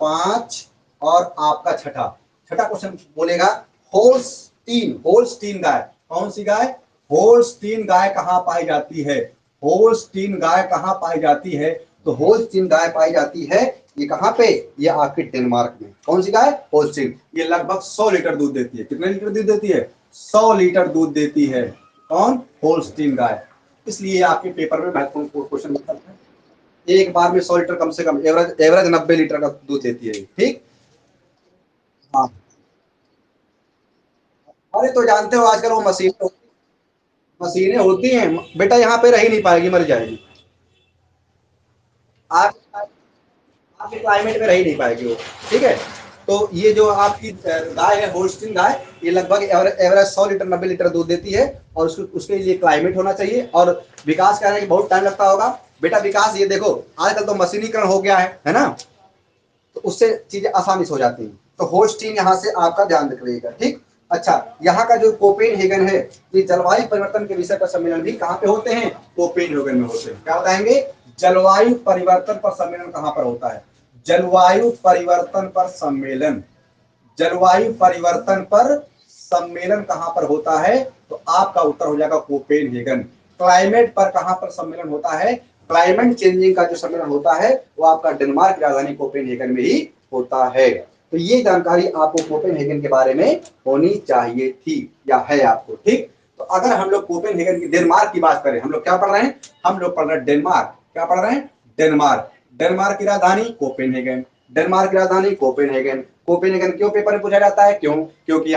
5 और आपका छठा क्वेश्चन बोलेगा होल्स्टीन गाय, कौन सी गाय? होल्स्टीन गाय कहां पाई जाती है? होल्स्टीन गाय कहां पाई जाती है? तो होल्स्टीन गाय पाई जाती है ये कहां पे? ये आपके डेनमार्क में। कौन सी गाय? होल्स्टीन। ये लगभग 100 लीटर दूध देती है। कितने लीटर दूध देती है? 100 लीटर दूध देती है। कौन? होल्स्टीन गाय। इसलिए आपके पेपर में महत्वपूर्ण क्वेश्चन बनता है। एक बार में 100 लीटर कम से कम, एवरेज 90 लीटर का दूध देती है। ठीक। हाँ, अरे तो जानते हो आजकल वो मशीनें होती हैं बेटा, यहाँ पे रह ही नहीं पाएगी, मर जाएगी। आप आपके क्लाइमेट में रह ही नहीं पाएगी वो। ठीक है। तो ये जो आपकी गाय है, होल्स्टीन गाय, ये लगभग एवरेज 100 लीटर 90 लीटर दूध देती है। और उसके लिए क्लाइमेट होना चाहिए। और विकास करने में बहुत टाइम लगता होगा बेटा। विकास ये देखो, आजकल तो मशीनीकरण हो गया है ना, तो उससे चीजें आसानी से हो जाती हैं। तो होल्स्टीन यहाँ से आपका ध्यान रखिएगा। ठीक। अच्छा, यहाँ का जो कोपेनहेगन है, ये जलवायु परिवर्तन के विषय पर सम्मेलन भी कहाँ पे होते हैं? कोपेनहेगन में होते हैं। क्या बताएंगे? जलवायु परिवर्तन पर सम्मेलन कहाँ पर होता है? जलवायु परिवर्तन पर सम्मेलन, जलवायु परिवर्तन पर सम्मेलन कहां पर होता है? तो आपका उत्तर हो जाएगा कोपेनहेगन। क्लाइमेट पर कहां पर सम्मेलन होता है? क्लाइमेट चेंजिंग का जो सम्मेलन होता है वो आपका डेनमार्क की राजधानी कोपेनहेगन में ही होता है। तो ये जानकारी आपको कोपेनहेगन के बारे में होनी चाहिए थी या है आपको। ठीक। तो अगर हम लोग कोपेनहेगन की, डेनमार्क की बात करें, हम लोग क्या पढ़ रहे हैं? हम लोग पढ़ रहे हैं डेनमार्क। क्या पढ़ रहे हैं? डेनमार्क। डेनमार्क की राजधानी कोपेनहेगन। डेनमार्क की राजधानी कोपेनहेगन। कोपेनहेगन क्यों पेपर में पूछा जाता है? क्यों? क्योंकि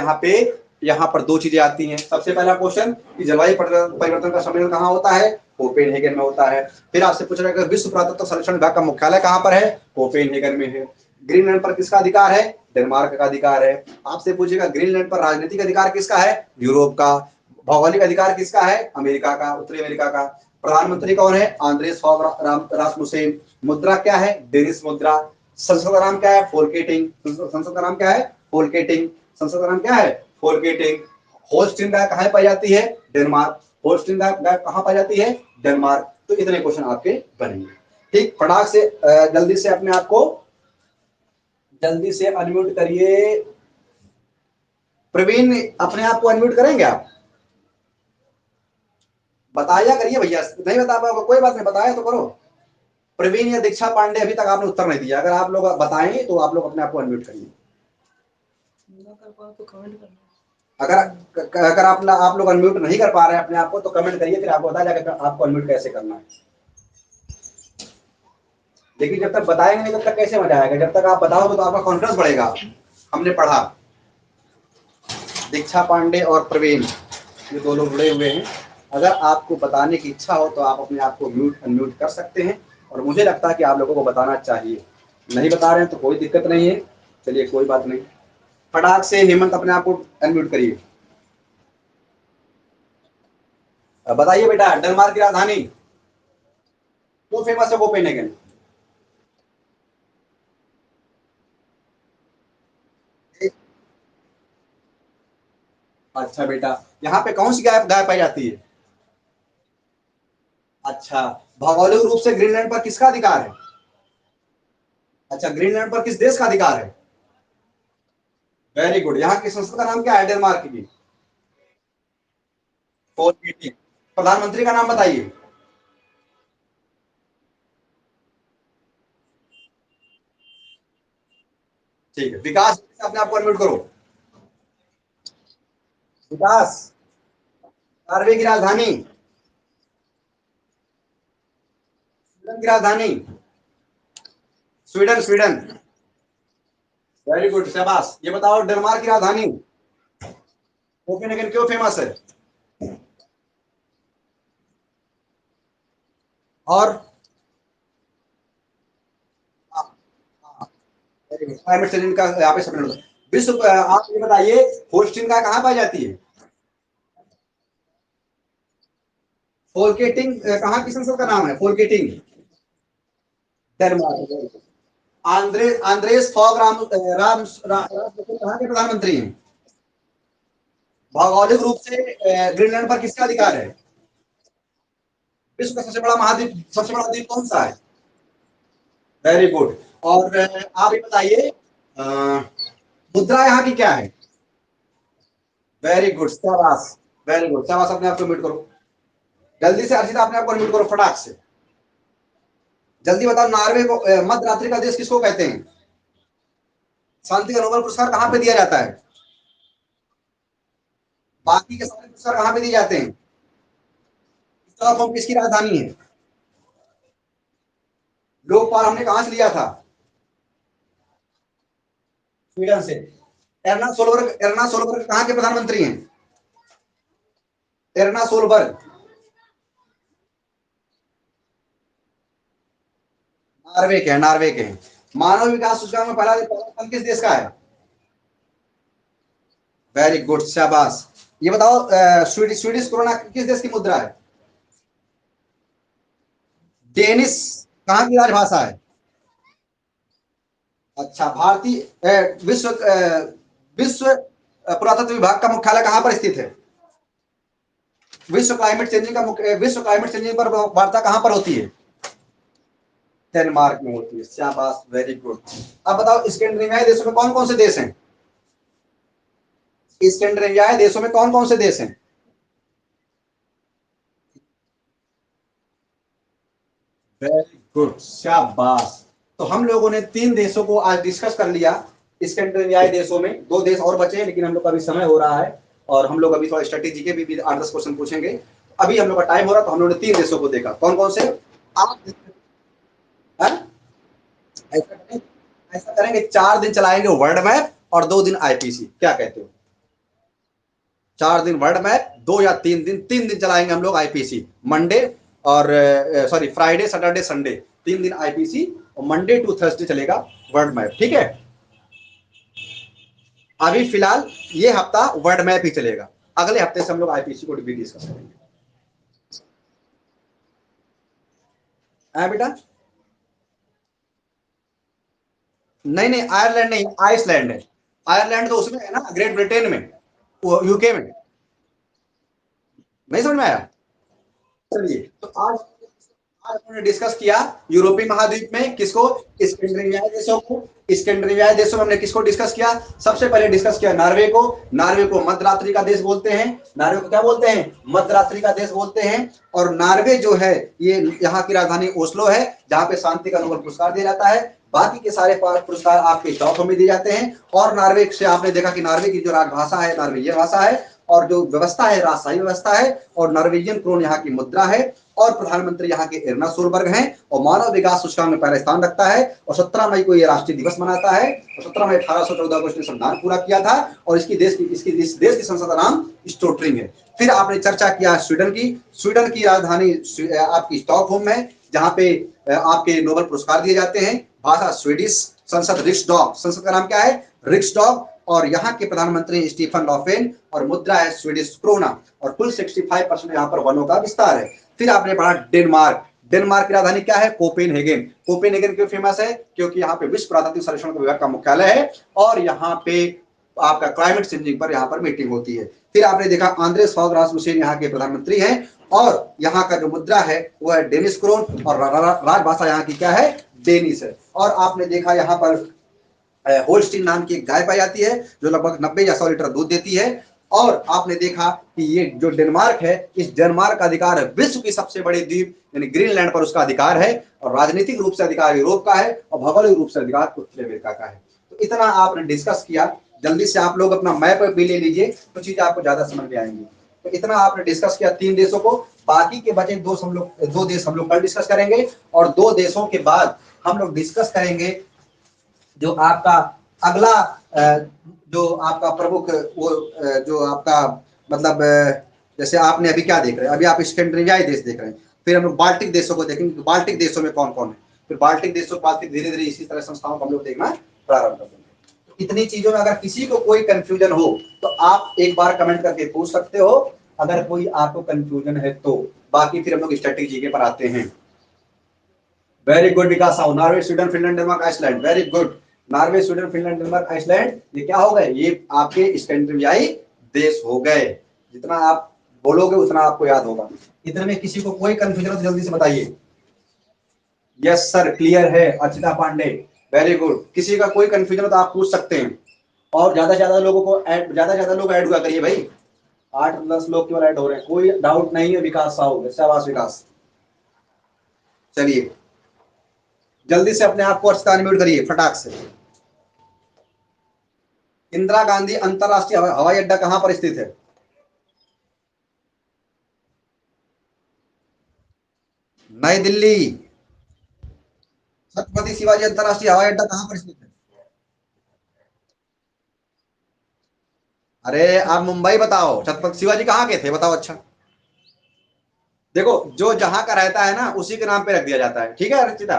यहाँ पर दो चीजें आती हैं। सबसे पहला क्वेश्चन कि जलवायु परिवर्तन का सम्मेलन कहाँ होता है? कोपेनहेगन में होता है। फिर आपसे पूछा जाएगा विश्व पुरातत्व सर्वेक्षण विभाग का मुख्यालय कहाँ पर है? कोपेनहेगन में है। ग्रीनलैंड पर किसका अधिकार है? डेनमार्क का अधिकार है। आपसे पूछेगा ग्रीनलैंड पर राजनीतिक अधिकार किसका है? यूरोप का। भौगोलिक अधिकार किसका है? अमेरिका का, उत्तरी अमेरिका का। प्रधानमंत्री कौन है? Anders Fogh Rasmussen. मुद्रा क्या है? डेनिश मुद्रा। संसद का नाम क्या है? फोल्केटिंग। संसद का नाम क्या है? फोल्केटिंग। संसद का नाम क्या है? फोल्केटिंग। होल्स्टीन गाय कहाँ पाई जाती है? डेनमार्क। होल्स्टीन गाय कहाँ पाई जाती है? डेनमार्क। तो इतने क्वेश्चन आपके बनेंगे। ठीक। फटाक से जल्दी से अपने आप को जल्दी से अनम्यूट करिए। प्रवीण, अपने आप को अनम्यूट करेंगे आप? बताया करिए भैया, नहीं बता पाओगे कोई बात नहीं, बताया तो करो। प्रवीण या दीक्षा पांडे, अभी तक आपने उत्तर नहीं दिया। अगर आप लोग बताएं तो आप लोग अपने आप को अनम्यूट करिए। अगर अगर आप लोग अनम्यूट नहीं कर पा रहे हैं अपने आप को, तो कमेंट करिए, फिर आपको बताया जाएगा आपको अनम्यूट कैसे करना है। लेकिन जब तक बताएंगे नहीं तब तक कैसे मजा आएगा? जब तक आप बताओगे तो आपका कॉन्फिडेंस बढ़ेगा। हमने पढ़ा, दीक्षा पांडे और प्रवीण, ये दो लोग जुड़े हुए हैं। अगर आपको बताने की इच्छा हो तो आप अपने आप को म्यूट अनम्यूट कर सकते हैं। और मुझे लगता है कि आप लोगों को बताना चाहिए। नहीं बता रहे हैं तो कोई दिक्कत नहीं है, चलिए कोई बात नहीं। फटाक से हेमंत अपने आप को अनम्यूट करिए। बताइए बेटा, डेनमार्क की राजधानी क्यों फेमस है कोपेनहेगन? अच्छा बेटा, यहाँ पे कौन सी गाय गाय पाई जाती है? अच्छा, भौगोलिक रूप से ग्रीनलैंड पर किसका अधिकार है? अच्छा, ग्रीनलैंड पर किस देश का अधिकार है? Very good. यहाँ की संसद का नाम क्या है डेनमार्क की? फोलकेटिंग। प्रधानमंत्री का नाम बताइए। ठीक है, विकास अपने आप को अनम्यूट करो। विकास, नॉर्वे की राजधानी, स्वीडन की राजधानी, स्वीडन स्वीडन। वेरी गुड, शाबाश। ये बताओ डेनमार्क की राजधानी कोपेनहेगन क्यों फेमस है? और क्लाइमेट चेंज का यहाँ पे सब विश्व, आप ये बताइए होस्टिंग का कहाँ पाई जाती है? फोलकेटिंग कहाँ की संसद का नाम है? फोलकेटिंग, डेनमार्क। आंद्रेस फॉग कहाँ के प्रधानमंत्री हैं? भौगोलिक रूप से ग्रीनलैंड पर किसका अधिकार है? विश्व का सबसे बड़ा महाद्वीप, सबसे बड़ा द्वीप कौन सा है? Very good. और आप ये बताइए, मुद्रा यहाँ की क्या है? वेरी गुड, शाबाश। वेरी गुड, शाबाश। अपने आप को म्यूट करो जल्दी से। अर्जित अपने आप को म्यूट करो फटाक से। जल्दी बताओ, नॉर्वे को मध्य रात्रि का देश किसको कहते हैं? शांति का नोबेल पुरस्कार कहाँ पे दिया जाता है? बाकी के सारे पुरस्कार कहाँ पे दिए जाते हैं? स्टॉकहोम किसकी राजधानी है? लोकपाल हमने कहाँ से लिया था? स्वीडन से। एर्ना सोलबर्ग कहाँ के प्रधानमंत्री हैं? एर्ना सोलबर्ग नॉर्वे के हैं, नॉर्वे के हैं। मानव विकास सूचकांक में पहला स्थान किस देश का है? वेरी गुड, शाबाश। ये बताओ, स्वीडिश कोरोना किस देश की मुद्रा है? डेनिस कहाँ की राजभाषा है? अच्छा, भारतीय विश्व पुरातत्व विभाग का मुख्यालय कहाँ पर स्थित है? विश्व क्लाइमेट चेंजिंग पर वार्ता कहाँ पर होती है? डेनमार्क में होती है, शाबाश, वेरी गुड। अब बताओ, स्कैंडिनेवियाई देशों में कौन कौन से देश हैं? स्कैंडिनेवियाई देशों में कौन कौन से देश हैं? वेरी गुड, शाबाश। तो हम लोगों ने 3 देशों को आज डिस्कस कर लिया। स्कैंडिनेवियाई देशों में 2 देश और बचे हैं, लेकिन हम लोग का अभी समय हो रहा है और हम लोग अभी थोड़ा स्ट्रेटेजी के भी 8-10 क्वेश्चन पूछेंगे। अभी हम लोग का टाइम हो रहा, तो हम लोगों ने 3 देशों को देखा। कौन कौन से? आप, है? ऐसा करेंगे, ऐसा करेंगे, 4 दिन चलाएंगे वर्ल्ड मैप और 2 दिन आईपीसी, क्या कहते हो? 4 दिन वर्ल्ड मैप, 2 या 3 दिन, 3 दिन चलाएंगे हम लोग आईपीसी। मंडे और सॉरी, फ्राइडे सैटरडे संडे, 3 दिन आईपीसी और मंडे टू थर्सडे चलेगा वर्ल्ड मैप, ठीक है? अभी फिलहाल ये हफ्ता वर्ल्ड मैप ही चलेगा, अगले हफ्ते से हम लोग आईपीसी को भी डिस्कस करेंगे। है बेटा? नहीं नहीं, आयरलैंड नहीं, आइसलैंड है। आयरलैंड तो उसमें है ना, ग्रेट ब्रिटेन में, यूके में। नहीं समझ में आया? चलिए, तो आज आज हमने डिस्कस किया यूरोपीय महाद्वीप में किसको? स्कैंडिनेवियाई देशों को। स्कैंडिनेवियाई देशों में हमने किसको डिस्कस किया? सबसे पहले डिस्कस किया नॉर्वे को। नॉर्वे को मध्यरात्रि का देश बोलते हैं। नॉर्वे को क्या बोलते हैं? मध्यरात्रि का देश बोलते हैं। और नॉर्वे जो है, ये यहाँ की राजधानी ओस्लो है, जहाँ पे शांति का नोबेल पुरस्कार दिया जाता है। बाकी के सारे पुरस्कार आपके स्टॉकहोम में दिए जाते हैं। और नॉर्वे से आपने देखा कि नॉर्वे की जो राजभाषा है नॉर्वेजियन भाषा है, और जो व्यवस्था है राजशाही व्यवस्था है, और नॉर्वेजियन क्रोन यहाँ की मुद्रा है, और प्रधानमंत्री यहाँ के एर्ना सोलबर्ग हैं, और मानव विकास सूचकांक में पहला स्थान रखता है। और 17 मई को ये राष्ट्रीय दिवस मनाता है, और 17 मई 1814 को इसने संविधान पूरा किया था। और इसकी इस देश की संसद का नाम स्टोट्रिंग है। फिर आपने चर्चा किया स्वीडन की। स्वीडन की राजधानी आपकी स्टॉकहोम है। जहां पे आपके नोबेल पुरस्कार दिए जाते हैं। भाषा स्वीडिश, संसद रिक्सडॉग, संसद का नाम क्या है? रिक्सडॉग। और यहाँ के प्रधानमंत्री स्टीफन लॉफेन, और मुद्रा है स्वीडिश क्रोना, और कुल 65% यहाँ पर वनों का विस्तार है। फिर आपने पढ़ा डेनमार्क। डेनमार्क की राजधानी क्या है? कोपेनहेगन। कोपेनहेगन क्यों फेमस है? क्योंकि यहाँ पे विश्व पुरातत्व सर्वेक्षण विभाग का मुख्यालय है, और यहाँ पे आपका क्लाइमेट चेंजिंग पर यहाँ पर मीटिंग होती है। फिर आपने देखा आंद्रेस फॉग रासमुसेन यहाँ के प्रधानमंत्री हैं, और यहाँ का जो मुद्रा है वो है डेनिश क्रोन, और राजभाषा यहाँ की क्या है? डेनिश है। और आपने देखा यहाँ पर होल्स्टीन नाम की एक गाय पाई जाती है जो लगभग 90 या 100 लीटर दूध देती है। और आपने देखा कि ये जो डेनमार्क है, इस डेनमार्क का अधिकार है विश्व की सबसे बड़ी द्वीप यानी ग्रीनलैंड पर उसका अधिकार है, और राजनीतिक रूप से अधिकार यूरोप का है, और भौगोलिक रूप से अधिकार उत्तरी अमेरिका का है। तो इतना आपने डिस्कस किया। जल्दी से आप लोग अपना मैप भी ले लीजिए, तो चीजें आपको ज्यादा समझ में आएंगी। तो इतना आपने डिस्कस किया 3 देशों को। बाकी के बचे दो देश हम लोग कल डिस्कस करेंगे, और 2 देशों के बाद हम लोग डिस्कस करेंगे जो आपका अगला जो आपका प्रमुख वो जो आपका मतलब जैसे आपने अभी क्या देख रहे हैं, अभी आप स्कैंडिनेवियाई देश देख रहे हैं, फिर हम लोग बाल्टिक देशों को देखेंगे, बाल्टिक देशों में कौन कौन है, फिर बाल्टिक देशों बाल्टिक धीरे धीरे इसी तरह संस्थाओं को हम लोग देखना प्रारंभ कर देंगे। तो इतनी चीजों में अगर किसी को कोई कंफ्यूजन हो तो आप एक बार कमेंट करके पूछ सकते हो, अगर कोई आपको कंफ्यूजन है तो। बाकी फिर हम लोग स्ट्रेटेजी के पर आते हैं। Very good Vikas Sahu. Norway, Sweden, Finland, Denmark, Iceland. Very good. Norway, Sweden, Finland, Denmark, Iceland, ये क्या हो गए? ये आपके स्कैंडिनेवियाई देश हो गए। जितना आप बोलोगे उतना आपको याद होगा। इतने में किसी को कोई कंफ्यूजन हो तो जल्दी से बताइए। यस सर, क्लियर है अर्चिता पांडे। Very good. किसी का कोई कंफ्यूजन हो तो आप पूछ सकते हैं, और ज्यादा से ज्यादा लोगों को ज्यादा से ज्यादा लोग ऐड हुआ करिए भाई। 8-10 लोग केवल ऐड हो रहे हैं, कोई डाउट नहीं है। विकास साहू, शाबाश विकास। चलिए जल्दी से अपने आप को अर्चिता अनम्यूट करिए फटाक से। इंदिरा गांधी अंतरराष्ट्रीय हवाई अड्डा कहां पर स्थित है? नई दिल्ली। छत्रपति शिवाजी अंतरराष्ट्रीय हवाई अड्डा कहां पर स्थित है? अरे आप मुंबई बताओ, छत्रपति शिवाजी कहाँ के थे बताओ। अच्छा देखो, जो जहां का रहता है ना उसी के नाम पे रख दिया जाता है, ठीक है अर्चिता।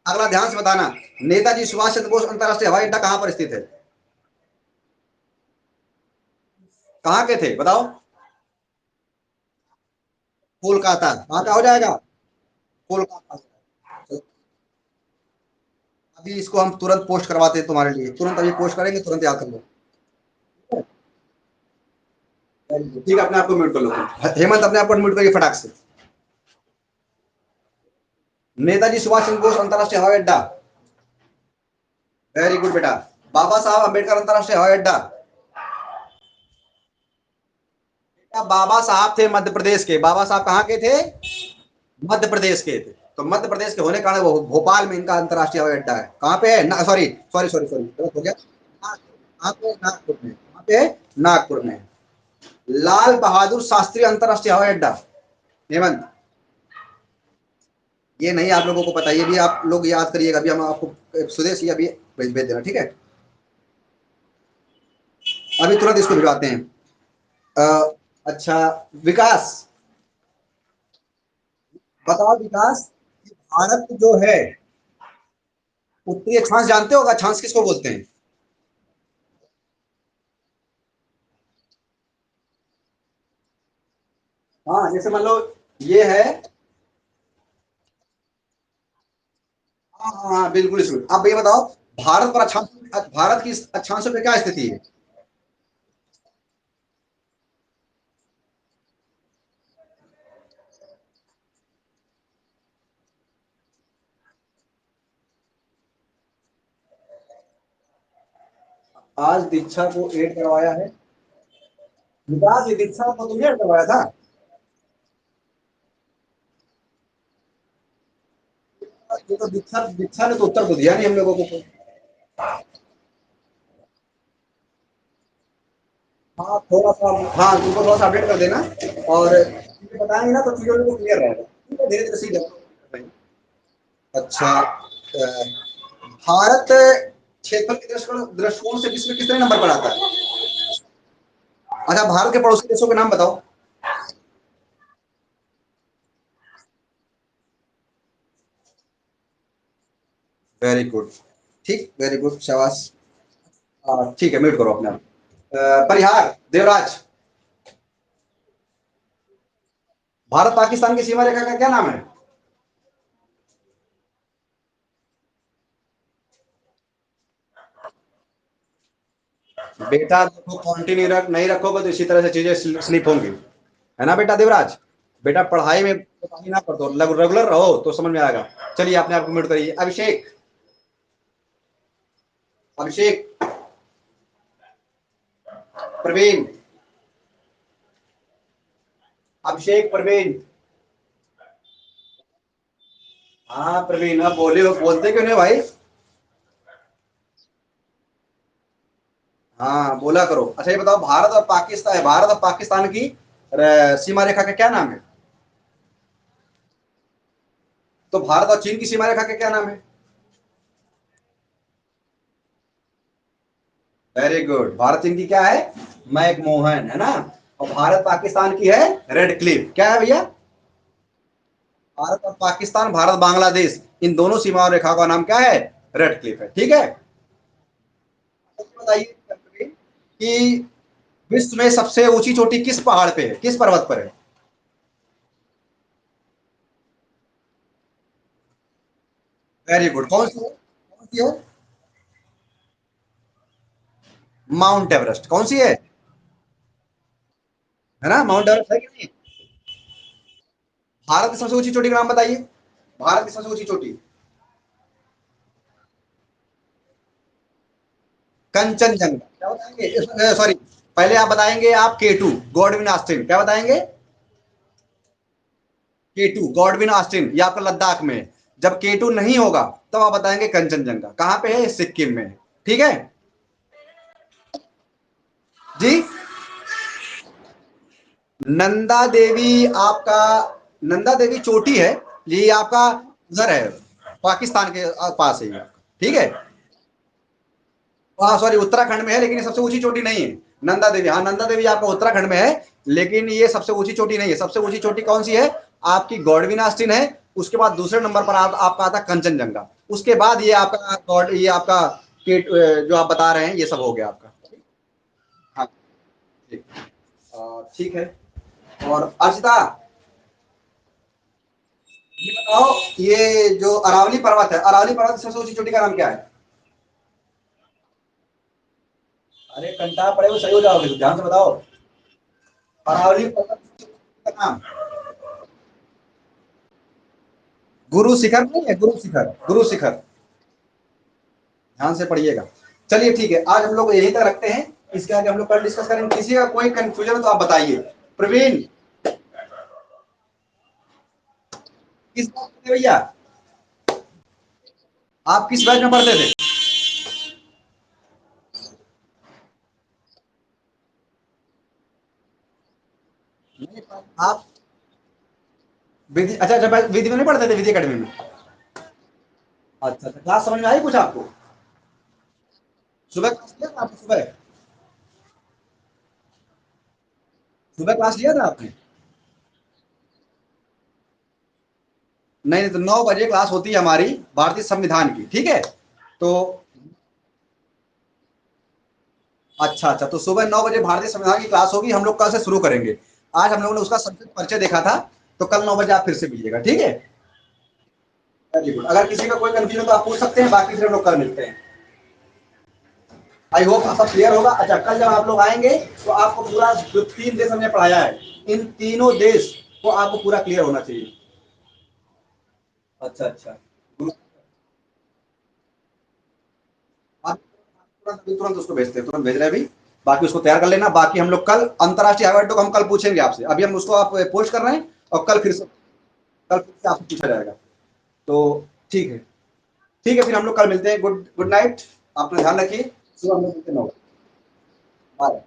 अगला ध्यान से बताना, नेताजी सुभाष चंद्र बोस अंतरराष्ट्रीय हवाई अड्डा कहां पर स्थित है? कहाँ के थे बताओ? कोलकाता। कहाँ का हो जाएगा? कोलकाता। अभी इसको हम तुरंत पोस्ट करवाते हैं तुम्हारे लिए, तुरंत अभी पोस्ट करेंगे, तुरंत याद कर लो। ठीक है, अपने आप को म्यूट कर लो। हेमंत अपने आप को म्यूट करिए फटाक से। नेताजी सुभाष चंद्र बोस अंतरराष्ट्रीय हवाई अड्डा। वेरी गुड बेटा। बाबा साहब अम्बेडकर अंतरराष्ट्रीय हवाई अड्डा। बाबा साहब थे मध्य प्रदेश के। बाबा साहब कहाँ के थे? मध्य प्रदेश के थे। तो मध्य प्रदेश के होने के कारण वो भोपाल में इनका अंतरराष्ट्रीय हवाई अड्डा है। कहाँ पे है? सॉरी सॉरी सॉरी सॉरी, गलत हो गया। कहाँ पे? नागपुर में। कहाँ पे? नागपुर में। लाल बहादुर शास्त्री अंतरराष्ट्रीय हवाई अड्डा। हेमंत, ये नहीं आप लोगों को पता, ये भी आप लोग याद करिएगा। अभी हम आपको स्वदेशी अभी भेज देना, ठीक है। अभी तुरंत इसको भिजवाते हैं। अच्छा विकास, बताओ विकास, भारत जो है उत्तरी अक्षांश जानते हो? अक्षांश किसको बोलते हैं? हाँ जैसे मान लो ये है। हाँ हाँ हाँ, बिल्कुल इसमें आप ये बताओ, भारत पर अक्षांश, भारत की अक्षांशों पे क्या स्थिति है? आज दीक्षा को एड करवाया है। विकास, ये दीक्षा को तुमने ऐड करवाया था? ये तो दीक्षा दीक्षा ने तो उत्तर को दिया नहीं हम लोगों को। हाँ थोड़ा सा, हाँ तुमको थोड़ा सा अपडेट कर देना, और चीजें बताएंगे ना तो चीजों को क्लियर रहेगा, ठीक है, धीरे धीरे सीख जाओ। अच्छा भारत क्षेत्रफल के दृष्टिकोण से किसमें कितने नंबर पर आता है? अच्छा भारत के पड़ोसी देशों के नाम बताओ। Very good. ठीक, वेरी गुड, शाबाश। ठीक है, म्यूट करो अपने आप। परिहार देवराज, भारत पाकिस्तान की सीमा रेखा का क्या नाम है? बेटा देखो, कंटिन्यू नहीं रखोगे तो इसी तरह से चीजें स्लिप होंगी, है ना बेटा देवराज? बेटा पढ़ाई में कोताही ना कर दो, रेगुलर रहो तो समझ में आएगा। चलिए अपने आप को म्यूट करिए। अभिषेक, अभिषेक, प्रवीण, अभिषेक, प्रवीण। हाँ प्रवीण, अब बोले हो, बोलते क्यों नहीं भाई? हाँ बोला करो। अच्छा ये बताओ, भारत और पाकिस्तान की सीमा रेखा का क्या नाम है? तो भारत और चीन की सीमा रेखा का क्या नाम है? Very good. भारत चीन की क्या है? मैकमोहन, है ना? और भारत पाकिस्तान की है रेड क्लिफ। क्या है भैया? भारत और पाकिस्तान, भारत बांग्लादेश, इन दोनों सीमा रेखा का नाम क्या है? रेड क्लिफ है। ठीक है। बताइए कि विश्व में सबसे ऊंची चोटी किस पहाड़ पे है, किस पर्वत पर है? Very good. कौन सी है? कौन सी है? Mount Everest. कौन सी है? है ना, माउंट एवरेस्ट है कि नहीं? भारत की सबसे ऊंची चोटी का नाम बताइए। भारत की सबसे ऊंची चोटी। कंचनजंगा। क्या बताएंगे? सॉरी, पहले आप बताएंगे आप K2 गॉडविन ऑस्टिन। क्या बताएंगे? K2 गॉडविन ऑस्टिन, ये आपका लद्दाख में है। जब K2 नहीं होगा तब आप बताएंगे कंचनजंगा। कहां पे है? सिक्किम में। ठीक है जी। नंदा देवी आपका, नंदा देवी चोटी है, ये आपका उधर है, पाकिस्तान के पास है ये। ठीक है। हाँ सॉरी, उत्तराखंड में है, लेकिन ये सबसे ऊंची चोटी नहीं है। नंदा देवी, हाँ नंदा देवी आपका उत्तराखंड में है, लेकिन ये सबसे ऊंची चोटी नहीं है। सबसे ऊंची चोटी कौन सी है? आपकी गॉडविन आस्टिन है। उसके बाद दूसरे नंबर पर आपका आता है कंचनजंगा। उसके बाद ये आपका ये आपका जो आप बता रहे हैं, ये सब हो गया आपका। हाँ ठीक। ठीक है। और अर्चिता, ये बताओ, ये जो अरावली पर्वत है, अरावली पर्वत की सबसे ऊंची चोटी का नाम क्या है? अरे कंटा पड़े वो सही हो जाओगे, तो ध्यान से बताओ। अरावली पर्वत की सबसे ऊंची चोटी का नाम? गुरु शिखर नहीं है? गुरु शिखर, गुरु शिखर। ध्यान से पढ़िएगा। चलिए ठीक है, आज हम लोग यहीं तक रखते हैं। इसके आगे हम लोग कल डिस्कस करेंगे। किसी का कोई कंफ्यूजन हो तो आप बताइए। प्रवीण, किस बात में भैया? आप किस बैच में पढ़ते थे? आप विधि, अच्छा अच्छा, विधि में नहीं पढ़ते थे? विधि अकेडमी में? अच्छा अच्छा, क्लास समझ में आई कुछ आपको? सुबह क्लास लिया था आपने? सुबह, सुबह क्लास लिया था आपने? नहीं नहीं, तो 9 बजे क्लास होती है हमारी भारतीय संविधान की। ठीक है। तो अच्छा अच्छा, तो सुबह 9 बजे भारतीय संविधान की क्लास होगी, हम लोग कल से शुरू करेंगे। आज हम लोगों ने उसका संक्षिप्त परिचय देखा था, तो कल 9 बजे आप फिर से मिलिएगा। ठीक है। Very good. अगर किसी का कोई कंफ्यूजन हो तो आप पूछ सकते हैं, बाकी फिर हम लोग कल मिलते हैं। आई होप सब क्लियर होगा। अच्छा, कल जब आप लोग आएंगे तो आपको पूरा जो 3 देश हमने पढ़ाया है, इन तीनों देश को आपको पूरा क्लियर होना चाहिए। अच्छा अच्छा। आप तुरंत उसको भेजते हैं, तुरंत भेज रहे हैं अभी। बाकी उसको तैयार कर लेना। बाकी हम लोग कल अंतरराष्ट्रीय हवाई अड्डों को हम कल पूछेंगे आपसे। अभी हम उसको आप पोस्ट कर रहे हैं, और कल फिर से आपसे पूछा जाएगा। तो ठीक है। ठीक है, फिर हम लोग कल मिलते हैं। Good good night. अपना ध्यान रखिए। सुबह हम लोग मिलते हैं 9 बजे। बाय।